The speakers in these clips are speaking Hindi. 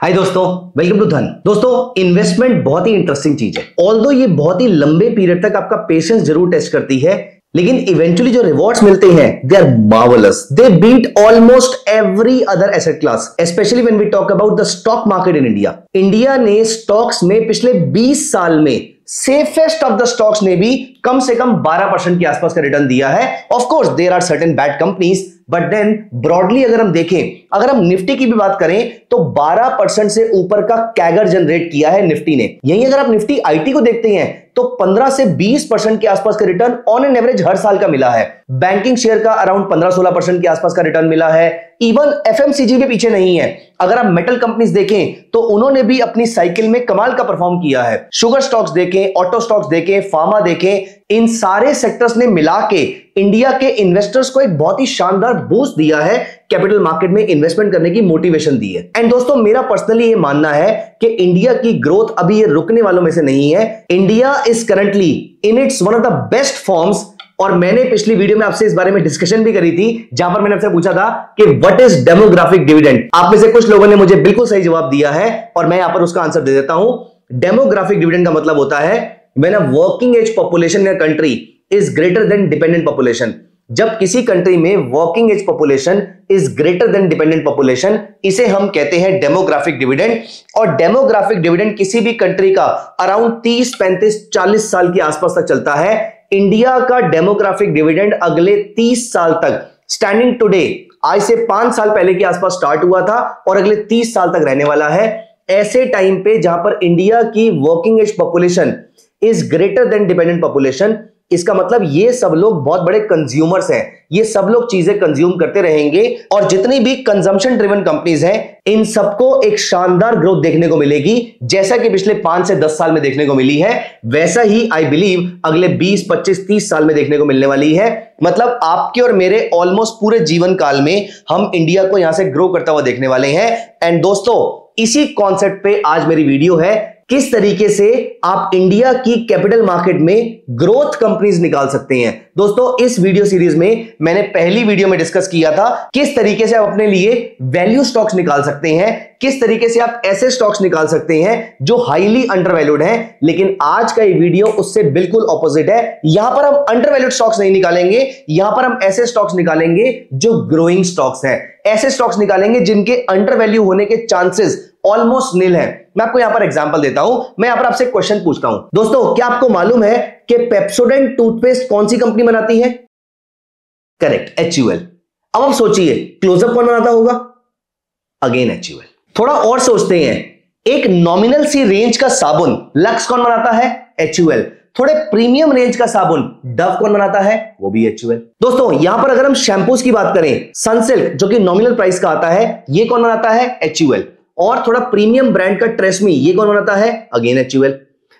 हाय दोस्तों, वेलकम टू धन। दोस्तों, इन्वेस्टमेंट बहुत ही इंटरेस्टिंग चीज है। ऑल्दो ये बहुत ही लंबे पीरियड तक आपका पेशेंस जरूर टेस्ट करती है, लेकिन इवेंचुअली जो रिवॉर्ड्स मिलते हैं they are marvellous. They beat almost every other asset class, especially when we talk about the stock market in India. India ने स्टॉक्स में पिछले 20 साल में सेफेस्ट ऑफ द स्टॉक्स ने भी कम से कम 12% के आसपास का रिटर्न दिया है। Of course there are certain bad companies, but then broadly अगर हम देखें, अगर हम निफ्टी की भी बात करें तो 12% से ऊपर का कैगर जनरेट किया है निफ्टी ने। यही अगर आप निफ्टी आईटी को देखते हैं तो 15 से 20% के आसपास का रिटर्न ऑन एन एवरेज हर साल का मिला है। बैंकिंग शेयर का अराउंड 15-16% के आसपास का रिटर्न मिला है। इवन एफएमसीजी भी पीछे नहीं है। अगर आप मेटल कंपनीज देखें तो उन्होंने भी अपनी साइकिल में कमाल का परफॉर्म किया है। शुगर स्टॉक्स देखें, ऑटो स्टॉक्स देखें, फार्मा देखें, इन सारे सेक्टर्स ने मिला के इंडिया के इन्वेस्टर्स को एक बहुत ही शानदार बूस्ट दिया है, कैपिटल मार्केट में इन्वेस्टमेंट करने की मोटिवेशन दी है। एंड दोस्तों, मेरा पर्सनली ये मानना है कि इंडिया की ग्रोथ अभी ये रुकने वालों में से नहीं है। India is currently in its one of the best forms. और मैंने पिछली वीडियो में आपसे इस बारे में डिस्कशन भी करी थी, जहां पर मैंने आपसे पूछा था कि व्हाट इज डेमोग्राफिक डिविडेंड। आप में से कुछ लोगों ने मुझे बिल्कुल सही जवाब दिया है और मैं यहां पर उसका आंसर दे देता हूं। डेमोग्राफिक डिविडेंड का मतलब होता है when a working age population in a country is greater than dependent population. जब किसी कंट्री में working age population is greater than dependent population, इसे हम कहते हैं डेमोग्राफिक डिविडेंड। और डेमोग्राफिक डिविडेंड किसी भी कंट्री का अराउंड 30, 35, 40 साल के आसपास तक चलता है। इंडिया का डेमोग्राफिक डिविडेंड अगले 30 साल तक, स्टैंडिंग टुडे, आज से 5 साल पहले के आसपास स्टार्ट हुआ था और अगले 30 साल तक रहने वाला है। ऐसे टाइम पे जहां पर इंडिया की working age population is greater than dependent population, इसका मतलब ये सब लोग बहुत बड़े कंज्यूमर्स हैं। ये सब लोग चीजें कंज्यूम करते रहेंगे और जितनी भी कंजम्पशन ड्रिवन कंपनीज हैं, इन सबको एक शानदार ग्रोथ देखने को मिलेगी। जैसा कि पिछले 5 से 10 साल में देखने को मिली है, वैसा ही आई बिलीव अगले 20, 25, 30 साल में देखने को मिलने वाली है। मतलब आपके और मेरे ऑलमोस्ट पूरे जीवन काल में हम इंडिया को यहां से ग्रो करता हुआ देखने वाले हैं। एंड दोस्तों, इसी कॉन्सेप्ट पे आज मेरी वीडियो है, किस तरीके से आप इंडिया की कैपिटल मार्केट में ग्रोथ कंपनीज निकाल सकते हैं। दोस्तों, इस वीडियो सीरीज में मैंने पहली वीडियो में डिस्कस किया था किस तरीके से आप अपने लिए वैल्यू स्टॉक्स निकाल सकते हैं, किस तरीके से आप ऐसे स्टॉक्स निकाल सकते हैं जो हाईली अंडरवैल्यूड हैं। लेकिन आज का ये वीडियो उससे बिल्कुल ऑपोजिट है। यहां पर हम अंडरवैल्यूड स्टॉक्स नहीं निकालेंगे, यहां पर हम ऐसे स्टॉक्स निकालेंगे जो ग्रोइंग स्टॉक्स हैं। ऐसे स्टॉक्स निकालेंगे जिनके अंडरवैल्यू होने के चांसेस ऑलमोस्ट नील है। मैं आपको यहां पर एग्जांपल देता हूं। मैं यहां पर आपसे क्वेश्चन पूछता हूं, दोस्तों, क्या आपको मालूम है कि पेप्सोडेंट टूथपेस्ट कौन सी कंपनी बनाती है? Correct, HUL। अब आप सोचिए, क्लोजअप कौन बनाता होगा? Again HUL। थोड़ा और सोचते हैं, एक नॉमिनल सी रेंज का साबुन लक्स कौन बनाता है? HUL। थोड़े प्रीमियम रेंज का साबुन डव कौन बनाता है? वो भी HUL। दोस्तों, यहां पर अगर हम शैंपूज की बात करें, सनसिल्क जो कि नॉमिनल प्राइस का आता है, ये कौन बनाता है? HUL। और थोड़ा प्रीमियम ब्रांड का ट्रेस्मी, ये कौन बनाता है? Again HUL।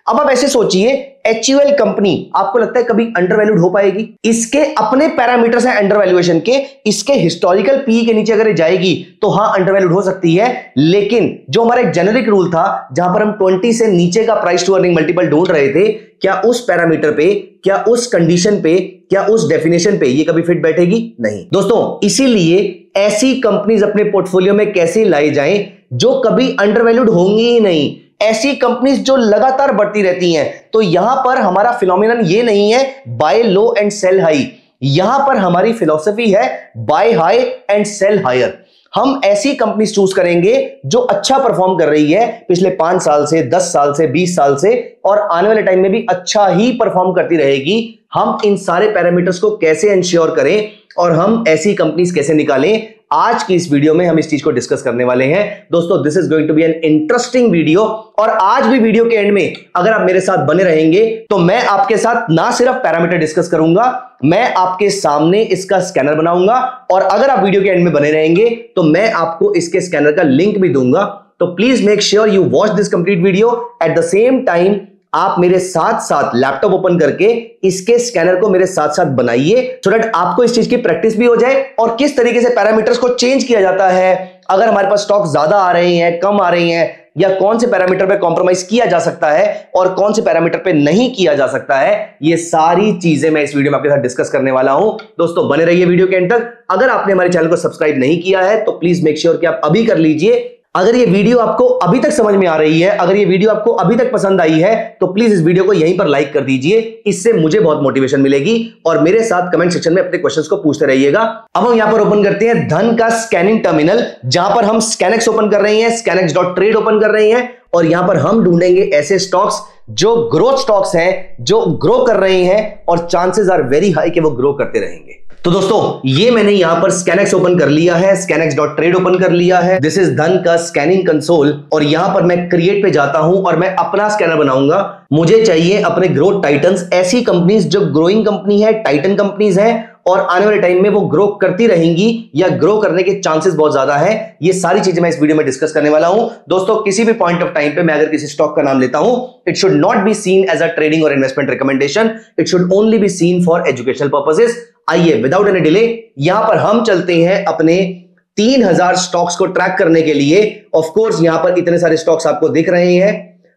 अब आप ऐसे सोचिए, HUL कंपनी आपको लगता है कभी अंडरवैल्यूड हो पाएगी? इसके अपने पैरामीटर्स हैं अंडरवैल्यूएशन के, इसके हिस्टोरिकल पी के नीचे अगर जाएगी तो हां अंडरवैल्यूड हो सकती है। लेकिन जो हमारा एक जेनेरिक रूल था, जहां पर हम 20 से नीचे का प्राइस टू अर्निंग मल्टीपल ढूंढ रहे थे, क्या उस पैरामीटर पे, क्या उस कंडीशन पे, क्या उस डेफिनेशन पे ये कभी फिट बैठेगी? नहीं। दोस्तों, इसीलिए ऐसी कंपनीज अपने पोर्टफोलियो में कैसे लाई जाएं जो कभी अंडरवैल्यूड होंगी ही नहीं, ऐसी कंपनीज जो लगातार बढ़ती रहती हैं। तो यहां पर हमारा फिनोमिनन ये नहीं है buy low and sell high, यहां पर हमारी फिलॉसफी है buy high and sell higher. हम ऐसी कंपनीज चूज करेंगे जो अच्छा परफॉर्म कर रही है पिछले 5 साल से, 10 साल से, 20 साल से, और आने वाले टाइम में भी अच्छा ही परफॉर्म करती रहेगी। हम इन सारे पैरामीटर्स को कैसे इंश्योर करें और हम ऐसी कंपनीज कैसे निकालें, आज की इस वीडियो में हम इस चीज को डिस्कस करने वाले हैं। दोस्तों, this is going to be an interesting video. और आज भी वीडियो के एंड में अगर आप मेरे साथ बने रहेंगे तो मैं आपके साथ ना सिर्फ पैरामीटर डिस्कस करूंगा, मैं आपके सामने इसका स्कैनर बनाऊंगा। और अगर आप वीडियो के एंड में बने रहेंगे तो मैं आपको इसके स्कैनर का लिंक भी दूंगा। तो please make sure you watch this complete video. At the same time आप मेरे साथ साथ लैपटॉप ओपन करके इसके स्कैनर को मेरे साथ साथ बनाइए, सो दैट आपको इस चीज की प्रैक्टिस भी हो जाए और किस तरीके से पैरामीटर्स को चेंज किया जाता है, अगर हमारे पास स्टॉक ज्यादा आ रहे हैं, कम आ रही हैं, या कौन से पैरामीटर पे कॉम्प्रोमाइज किया जा सकता है और कौन से पैरामीटर पे नहीं किया जा सकता है। ये सारी चीजें मैं इस वीडियो में आपके साथ डिस्कस करने वाला हूं। दोस्तों, बने रहिए वीडियो के एंड तक। अगर आपने हमारे चैनल को सब्सक्राइब नहीं किया है तो प्लीज मेक श्योर कि आप अभी कर लीजिए। अगर ये वीडियो आपको अभी तक समझ में आ रही है, अगर ये वीडियो आपको अभी तक पसंद आई है, तो प्लीज इस वीडियो को यहीं पर लाइक कर दीजिए। इससे मुझे बहुत मोटिवेशन मिलेगी और मेरे साथ कमेंट सेक्शन में अपने क्वेश्चंस को पूछते रहिएगा। अब हम यहां पर ओपन करते हैं धन का स्कैनिंग टर्मिनल, जहां पर हम स्कैनेक्स ओपन कर रहे हैं, scanex.trade ओपन कर रहे हैं और यहां पर हम ढूंढेंगे ऐसे स्टॉक्स जो ग्रोथ स्टॉक्स हैं, जो ग्रो कर रहे हैं और चांसेस आर वेरी हाई कि वो ग्रो करते रहेंगे। तो दोस्तों ये मैंने यहां पर स्कैनेक्स ओपन कर लिया है, scanex.trade ओपन कर लिया है। दिस इज धन का स्कैनिंग कंसोल और यहां पर मैं क्रिएट पे जाता हूं और मैं अपना स्कैनर बनाऊंगा। मुझे चाहिए अपने ग्रोथ टाइटन्स, ऐसी कंपनीज जो ग्रोइंग कंपनी है, टाइटन कंपनीज है और आने वाले टाइम में वो ग्रो करती रहेंगी या ग्रो करने के चांसेस बहुत ज्यादा है। ये सारी चीजें मैं इस वीडियो में डिस्कस करने वाला हूं। दोस्तों किसी भी पॉइंट ऑफ टाइम पे मैं अगर किसी स्टॉक का नाम लेता हूं, it should not be seen as a trading और investment recommendation, it should only be seen for educational purposes. आइए विदाउट एनी डिले यहां पर हम चलते हैं अपने 3000 स्टॉक्स को ट्रैक करने के लिए। ऑफ कोर्स यहां पर इतने सारे स्टॉक्स आपको दिख रहे हैं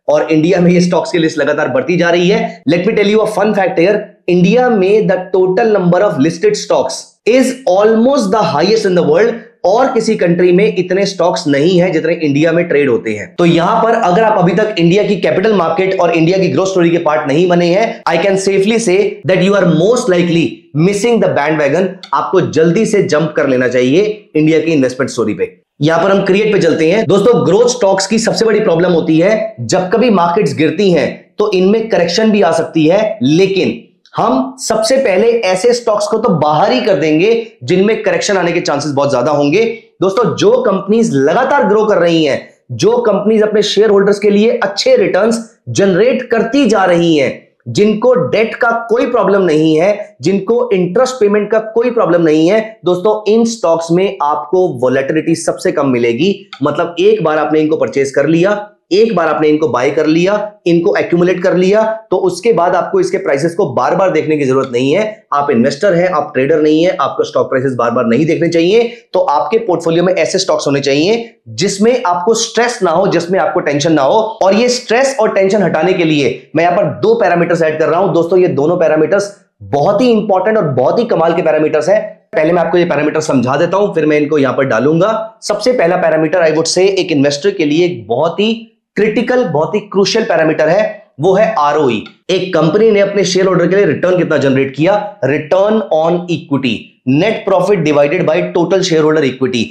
और इंडिया में ये स्टॉक्स की लिस्ट लगातार बढ़ती जा रही है। Let me tell you a fun fact here, India में the total number of listed stocks is almost the highest in the world और किसी कंट्री में इतने स्टॉक्स नहीं है जितने इंडिया में ट्रेड होते हैं। तो यहां पर अगर आप अभी तक इंडिया की कैपिटल मार्केट और इंडिया की ग्रोथ स्टोरी के पार्ट नहीं बने हैं, I can safely say that you are most likely missing the bandwagon. आपको जल्दी से जंप कर लेना चाहिए इंडिया की इन्वेस्टमेंट स्टोरी पे। यहां पर हम क्रिएट पे चलते हैं। दोस्तों ग्रोथ स्टॉक्स की सबसे बड़ी प्रॉब्लम होती है जब कभी मार्केट्स गिरती हैं तो इनमें करेक्शन भी आ सकती है, लेकिन हम सबसे पहले ऐसे स्टॉक्स को तो बाहर ही कर देंगे जिनमें करेक्शन आने के चांसेस बहुत ज्यादा होंगे। दोस्तों जो कंपनीज लगातार ग्रो कर रही हैं, जो कंपनीज अपने शेयर होल्डर्स के लिए अच्छे रिटर्न्स जनरेट करती जा रही हैं, जिनको डेट का कोई प्रॉब्लम नहीं है, जिनको इंटरेस्ट पेमेंट का कोई प्रॉब्लम नहीं है, दोस्तों इन स्टॉक्स में आपको वोलेटिलिटी सबसे कम मिलेगी। मतलब एक बार आपने इनको परचेज कर लिया, एक बार आपने इनको बाय कर लिया, इनको एक्यूमुलेट कर लिया, तो उसके बाद आपको इसके प्राइसेस को बार बार देखने की जरूरत नहीं है। आप इन्वेस्टर हैं, आप ट्रेडर नहीं है, आपको स्टॉक प्राइसेस बार बार नहीं देखने चाहिए। तो आपके पोर्टफोलियो में ऐसे स्टॉक्स होने चाहिए जिसमें आपको स्ट्रेस ना हो, जिसमें आपको टेंशन ना हो। और ये स्ट्रेस और टेंशन हटाने के लिए मैं यहां पर 2 पैरामीटर्स ऐड कर रहा हूं। दोस्तों ये दोनों पैरामीटर्स बहुत ही इंपॉर्टेंट और बहुत ही कमाल के पैरामीटर्स हैं। पहले मैं आपको ये पैरामीटर समझा देता हूं, फिर मैं इनको यहां पर डालूंगा। सबसे पहला पैरामीटर आई वुड से एक इन्वेस्टर के लिए एक बहुत ही क्रिटिकल, बहुत ही क्रूशियल पैरामीटर है, वो है आरओई। एक कंपनी ने अपने शेयर होल्डर के लिए रिटर्न कितना जनरेट किया, return on equity, net profit divided by total share holder equity.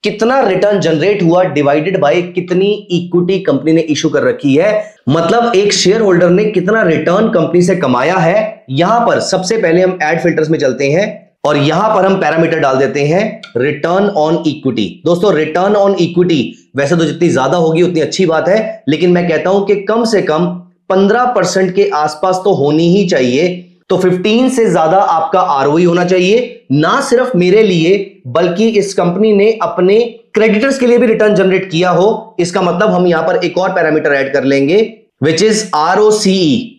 कितना रिटर्न जनरेट हुआ डिवाइडेड बाय कितनी इक्विटी कंपनी ने इशू कर रखी है, मतलब एक शेयर होल्डर ने कितना रिटर्न कंपनी से कमाया है। यहां पर सबसे पहले हम ऐड फिल्टर्स में चलते हैं और यहां पर हम पैरामीटर डाल देते हैं रिटर्न ऑन इक्विटी। दोस्तों रिटर्न ऑन इक्विटी वैसे तो जितनी ज्यादा होगी उतनी अच्छी बात है, लेकिन मैं कहता हूं कि कम से कम 15% के आसपास तो होनी ही चाहिए। तो 15 से ज्यादा आपका आरओई होना चाहिए, ना सिर्फ मेरे लिए बल्कि इस कंपनी ने अपने क्रेडिटर्स के लिए भी रिटर्न जनरेट किया हो। इसका मतलब हम यहां पर एक और पैरामीटर ऐड कर लेंगे विच इज आरओसीई।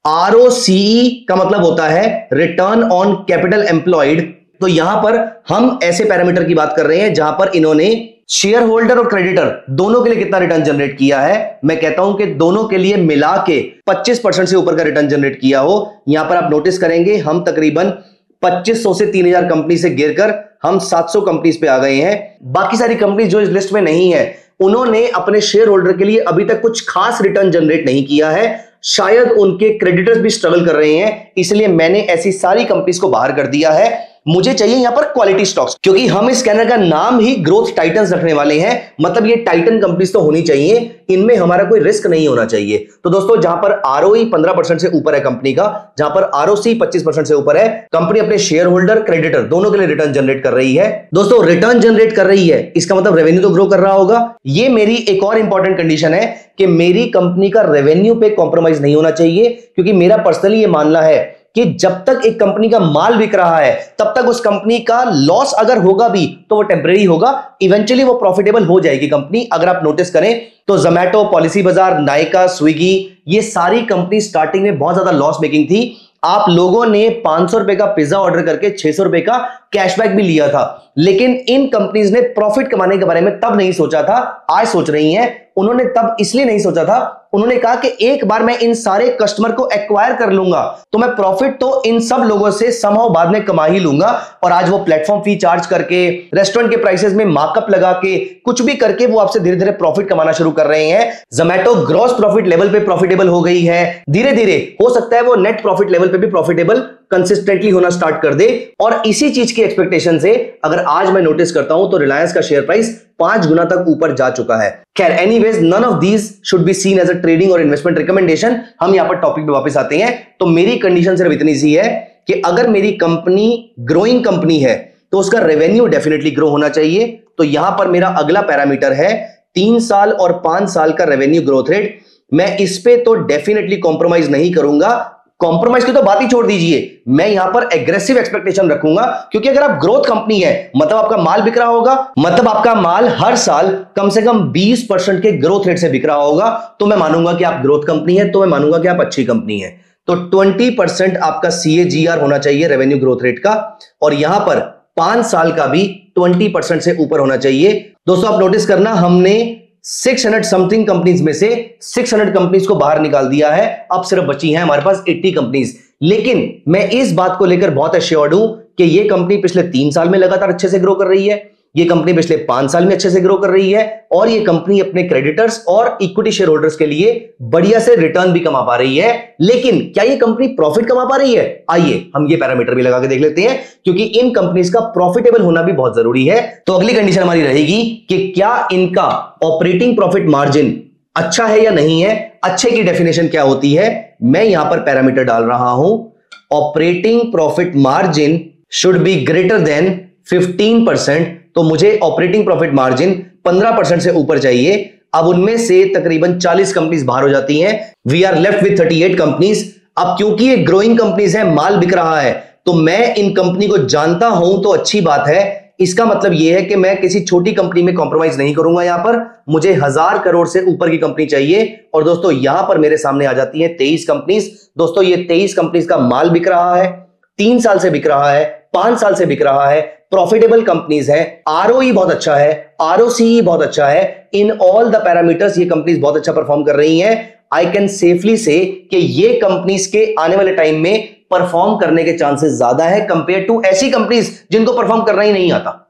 आरओसीई का मतलब होता है रिटर्न ऑन कैपिटल एम्प्लॉयड। तो यहां पर हम ऐसे पैरामीटर की बात कर रहे हैं जहां पर इन्होंने शेयर होल्डर और क्रेडिटर दोनों के लिए कितना रिटर्न जनरेट किया है। मैं कहता हूं कि दोनों के लिए मिला के 25% से ऊपर का रिटर्न जनरेट किया हो। यहां पर आप नोटिस करेंगे हम तकरीबन 2500 से 3000 कंपनी से गिरकर हम 700 कंपनीज पे आ गए हैं। बाकी सारी कंपनी जो इस लिस्ट में नहीं है उन्होंने अपने शेयर होल्डर के लिए अभी तक कुछ खास रिटर्न जनरेट नहीं किया है। शायद उनके क्रेडिटर्स भी स्ट्रगल कर रहे हैं, इसलिए मैंने ऐसी सारी कंपनीज को बाहर कर दिया है। मुझे चाहिए यहां पर क्वालिटी स्टॉक्स, क्योंकि हम इस स्कैनर का नाम ही ग्रोथ टाइटन्स रखने वाले हैं। मतलब ये टाइटन कंपनीज तो होनी चाहिए, इनमें हमारा कोई रिस्क नहीं होना चाहिए। तो दोस्तों जहां पर आरओई 15% से ऊपर है कंपनी का, जहां पर आरओसी 25% से ऊपर है, कंपनी अपने शेयर होल्डर क्रेडिटर दोनों के लिए रिटर्न जनरेट कर रही है। दोस्तों रिटर्न जनरेट कर रही है, इसका मतलब रेवेन्यू तो ग्रो कर रहा होगा। ये मेरी एक और इंपॉर्टेंट कंडीशन है कि मेरी कंपनी का रेवेन्यू पे कॉम्प्रोमाइज नहीं होना चाहिए, क्योंकि मेरा पर्सनली ये मानना है कि जब तक एक कंपनी का माल बिक रहा है तब तक उस कंपनी का लॉस अगर होगा भी तो वो टेम्परेरी होगा, इवेंचुअली वो प्रॉफिटेबल हो जाएगी कंपनी। अगर आप नोटिस करें तो जोमैटो, पॉलिसी बाजार, नायका, स्विगी, ये सारी कंपनी स्टार्टिंग में बहुत ज्यादा लॉस मेकिंग थी। आप लोगों ने 500 रुपए का पिज्जा ऑर्डर करके 600 रुपए का कैशबैक भी लिया था, लेकिन इन कंपनीज ने प्रॉफिट कमाने के बारे में तब नहीं सोचा था, आज सोच रही हैं। उन्होंने तब इसलिए नहीं सोचा था, उन्होंने कहा कि एक बार मैं इन सारे कस्टमर को एक्वायर कर लूंगा तो मैं प्रॉफिट तो इन सब लोगों से समहाउ बाद में कमा ही लूंगा। और आज वो प्लेटफॉर्म फी चार्ज करके, रेस्टोरेंट के प्राइसेस में मार्कअप लगा के, कुछ भी करके वो आपसे धीरे धीरे प्रॉफिट कमाना शुरू कर रहे हैं। जोमैटो ग्रॉस प्रॉफिट लेवल पे प्रॉफिटेबल हो गई है, धीरे धीरे हो सकता है वो नेट प्रॉफिट लेवल पे भी प्रॉफिटेबल कंसिस्टेंटली होना स्टार्ट कर दे। और इसी चीज की एक्सपेक्टेशन से अगर आज मैं नोटिस करता हूं तो रिलायंस का शेयर प्राइस 5 गुना तक ऊपर जा चुका है। खैर, anyways, none of these should be seen as a trading और इन्वेस्टमेंट रिकमेंडेशन। हम यहां पर टॉपिक पे वापस आते हैं। तो मेरी कंडीशन सिर्फ इतनी सी है कि अगर मेरी कंपनी ग्रोइंग कंपनी है तो उसका रेवेन्यू डेफिनेटली ग्रो होना चाहिए। तो यहां पर मेरा अगला पैरामीटर है 3 साल और 5 साल का रेवेन्यू ग्रोथ रेट। मैं इस पे तो डेफिनेटली कॉम्प्रोमाइज नहीं करूंगा। कॉम्प्रोमाइज की तो बात ही छोड़ दीजिए, मैं यहां पर एग्रेसिव एक्सपेक्टेशन रखूंगा, क्योंकि अगर आप ग्रोथ कंपनी है मतलब आपका माल बिक रहा होगा, मतलब आपका माल हर साल कम से कम 20% के ग्रोथ रेट से बिक रहा होगा, तो मैं मानूंगा कि आप ग्रोथ कंपनी है, तो मैं मानूंगा कि आप अच्छी कंपनी है। तो 20% आपका CAGR होना चाहिए रेवेन्यू ग्रोथ रेट का, और यहां पर 5 साल का भी 20% से ऊपर होना चाहिए। दोस्तों आप नोटिस करना, हमने 600 समथिंग कंपनीज में से 600 कंपनीज को बाहर निकाल दिया है, अब सिर्फ बची हैं हमारे पास 80 कंपनीज। लेकिन मैं इस बात को लेकर बहुत एश्योर्ड हूं कि ये कंपनी पिछले 3 साल में लगातार अच्छे से ग्रो कर रही है, ये कंपनी पिछले 5 साल में अच्छे से ग्रो कर रही है, और ये कंपनी अपने क्रेडिटर्स और इक्विटी शेयर होल्डर्स के लिए बढ़िया से रिटर्न भी कमा पा रही है। लेकिन क्या ये कंपनी प्रॉफिट कमा पा रही है? आइए हम ये पैरामीटर भी लगा के देख लेते हैं, क्योंकि इन कंपनीज का प्रॉफिटेबल होना भी बहुत जरूरी है। तो अगली कंडीशन हमारी रहेगी कि क्या इनका ऑपरेटिंग प्रॉफिट मार्जिन अच्छा है या नहीं है। अच्छे की डेफिनेशन क्या होती है, मैं यहां पर पैरामीटर डाल रहा हूं, operating profit margin should be greater than 15%। तो मुझे ऑपरेटिंग प्रॉफिट मार्जिन 15% से ऊपर चाहिए। अब उनमें से तकरीबन 40 कंपनीज बाहर हो जाती हैं, we are left with 38 companies. अब क्योंकि ये ग्रोइंग कंपनीज है, माल बिक रहा है, तो मैं इन कंपनी को जानता हूं तो अच्छी बात है। इसका मतलब यह है कि मैं किसी छोटी कंपनी में कॉम्प्रोमाइज नहीं करूंगा। यहां पर मुझे 1000 करोड़ से ऊपर की कंपनी चाहिए। और दोस्तों यहां पर मेरे सामने आ जाती है 23 कंपनीज। दोस्तों ये 23 कंपनीज का माल बिक रहा है, 3 साल से बिक रहा है, 5 साल से बिक रहा है, प्रॉफिटेबल कंपनीज है, ROE बहुत अच्छा है, ROCE बहुत अच्छा है। इन ऑल द पैरामीटर्स ये कंपनीज बहुत अच्छा परफॉर्म कर रही हैं। आई कैन सेफली से कि ये कंपनीज के आने वाले टाइम में परफॉर्म करने के चांसेस ज्यादा है कंपेयर टू ऐसी कंपनीज जिनको परफॉर्म करना ही नहीं आता।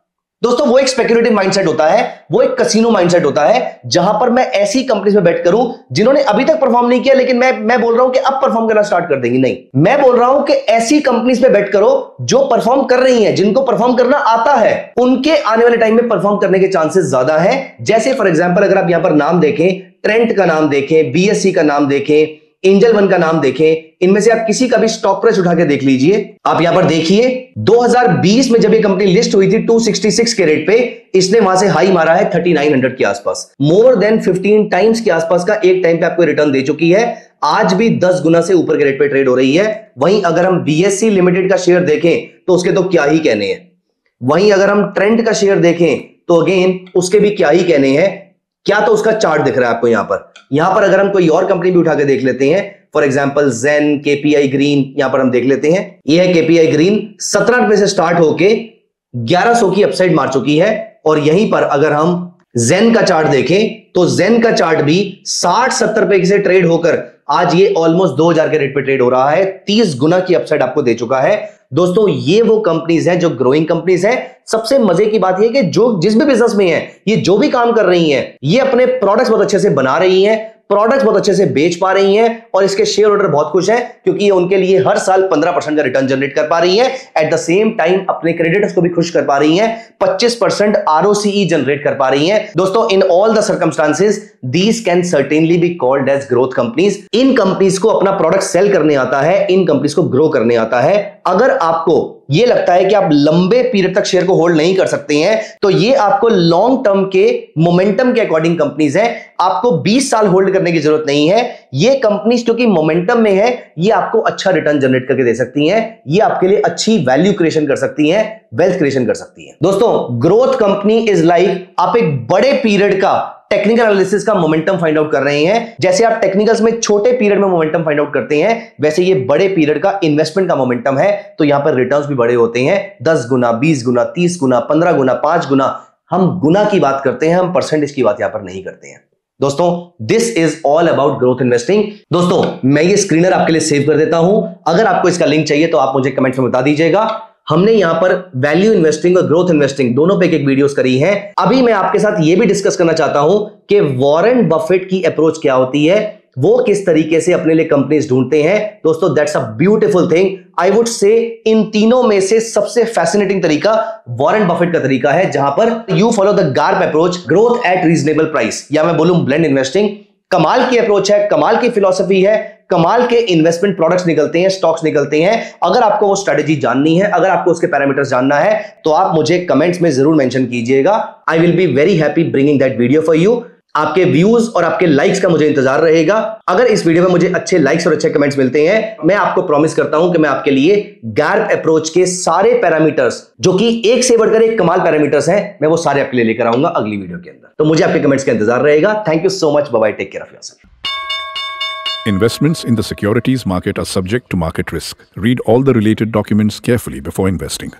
दोस्तों वो एक स्पेक्युलेटिव माइंडसेट होता है, वो एक कसिनो माइंडसेट होता है, जहां पर मैं ऐसी कंपनीज में बेट करूं जिन्होंने अभी तक परफॉर्म नहीं किया, लेकिन मैं बोल रहा हूं कि अब परफॉर्म करना स्टार्ट कर देंगी। नहीं, मैं बोल रहा हूं कि ऐसी कंपनीज पे बेट करो जो परफॉर्म कर रही हैं, जिनको परफॉर्म करना आता है, उनके आने वाले टाइम में परफॉर्म करने के चांसेस ज्यादा है। जैसे फॉर एग्जाम्पल अगर आप यहां पर नाम देखें, ट्रेंट का नाम देखें, BSE का नाम देखें, एंजल वन का नाम देखें, इनमें से आप किसी का भी स्टॉक प्राइस उठा के देख लीजिए। आप यहां पर देखिए 2020 में जब ये कंपनी लिस्ट हुई थी 266 के रेट पे, इसने वहां से हाई मारा है 3900 के आसपास, मोर देन 15 टाइम्स के आसपास का एक टाइम पे आपको रिटर्न दे चुकी है। आज भी 10 गुना से ऊपर के रेट पे ट्रेड हो रही है। वहीं अगर हम BSE लिमिटेड का शेयर देखें तो उसके तो क्या ही कहने हैं। वहीं अगर हम ट्रेंड का शेयर देखें तो अगेन उसके भी क्या ही कहने हैं। क्या तो उसका चार्ट दिख रहा है आपको यहां पर अगर हम कोई और कंपनी भी उठा के देख लेते हैं, for example Zen, KPI green, यहां पर हम देख लेते हैं। यह है KPI ग्रीन, 17 रुपए से स्टार्ट होके 1100 की अपसाइड मार चुकी है। और यहीं पर अगर हम जेन का चार्ट देखें तो जेन का चार्ट भी 60-70 रुपए से ट्रेड होकर आज ये ऑलमोस्ट 2000 के रेट पे ट्रेड हो रहा है। 30 गुना की अपसाइड आपको दे चुका है। दोस्तों ये वो कंपनीज हैं जो ग्रोइंग कंपनीज हैं। सबसे मजे की बात यह कि जो जिस भी बिजनेस में है, ये जो भी काम कर रही हैं, ये अपने प्रोडक्ट्स बहुत अच्छे से बना रही हैं, प्रोडक्ट्स बहुत अच्छे से बेच पा रही हैं, और इसके शेयर होल्डर बहुत खुश हैं क्योंकि ये उनके लिए हर साल 15% का रिटर्न जनरेट कर पा रही हैं। एट द सेम टाइम अपने क्रेडिटर्स को भी खुश कर पा रही हैं, 25% ROCE जनरेट कर पा रही हैं। दोस्तों in all the circumstances these can certainly be called as growth companies. इन कंपनीज को अपना प्रोडक्ट सेल करने आता है, इन कंपनीज को ग्रो करने आता है। अगर आपको ये लगता है कि आप लंबे पीरियड तक शेयर को होल्ड नहीं कर सकते हैं, तो ये आपको लॉन्ग टर्म के मोमेंटम के अकॉर्डिंग कंपनीज हैं। आपको 20 साल होल्ड करने की जरूरत नहीं है। ये कंपनीज क्योंकि मोमेंटम में है, ये आपको अच्छा रिटर्न जनरेट करके दे सकती हैं, ये आपके लिए अच्छी वैल्यू क्रिएशन कर सकती हैं, वेल्थ क्रिएशन कर सकती हैं। दोस्तों ग्रोथ कंपनी इज लाइक आप एक बड़े पीरियड का टेक्निकल एनालिसिस का मोमेंटम फाइंड आउट कर रहे हैं। जैसे आप टेक्निकल्स में छोटे पीरियड में मोमेंटम फाइंड आउट करते हैं, वैसे ये बड़े पीरियड का इन्वेस्टमेंट का मोमेंटम है, तो यहां पर रिटर्न्स भी बड़े होते हैं, 10 गुना, 20 गुना, 30 गुना, 15 गुना, 5 गुना। हम गुना की बात करते हैं, हम परसेंटेज की बात यहां पर नहीं करते हैं। दोस्तों, this is all about growth investing. दोस्तों, मैं ये स्क्रीनर आपके लिए सेव कर देता हूं। अगर आपको इसका लिंक चाहिए तो आप मुझे कमेंट में बता दीजिएगा। हमने यहां पर वैल्यू इन्वेस्टिंग और ग्रोथ इन्वेस्टिंग दोनों पे एक वीडियोस करी हैं। अभी मैं आपके साथ ये भी डिस्कस करना चाहता हूं कि वॉरेन बफेट की अप्रोच क्या होती है, वो किस तरीके से अपने लिए कंपनीज ढूंढते हैं। दोस्तों, that's a beautiful thing. I would say in तीनों में से सबसे फैसिनेटिंग तरीका वॉरेन बफेट का तरीका है, जहां पर you follow the Garp approach, growth at reasonable price, या मैं बोलूं ब्लेंड इन्वेस्टिंग। कमाल की अप्रोच है, कमाल की फिलॉसफी है, कमाल के इन्वेस्टमेंट प्रोडक्ट्स निकलते हैं, स्टॉक्स निकलते हैं। अगर आपको वो स्ट्रेटेजी जाननी है, अगर आपको उसके पैरामीटर्स जानना है, तो आप मुझे कमेंट्स में जरूर मेंशन कीजिएगा। I will be very happy bringing that video for you. आपके व्यूज और आपके लाइक्स का मुझे इंतजार रहेगा। अगर इस वीडियो में मुझे अच्छे लाइक्स और अच्छे कमेंट्स मिलते हैं, मैं आपको प्रॉमिस करता हूं कि मैं आपके लिए गार्प अप्रोच के सारे पैरामीटर्स, जो कि एक से बढ़कर एक कमाल पैरामीटर्स हैं, मैं वो सारे आपके लिए लेकर आऊंगा अगली वीडियो के अंदर। तो मुझे आपके कमेंट्स का इंतजार रहेगा। Thank you so much. Bye bye. Take care of yourself. Investments in the securities market are subject to market risk. Read all the related documents carefully before investing.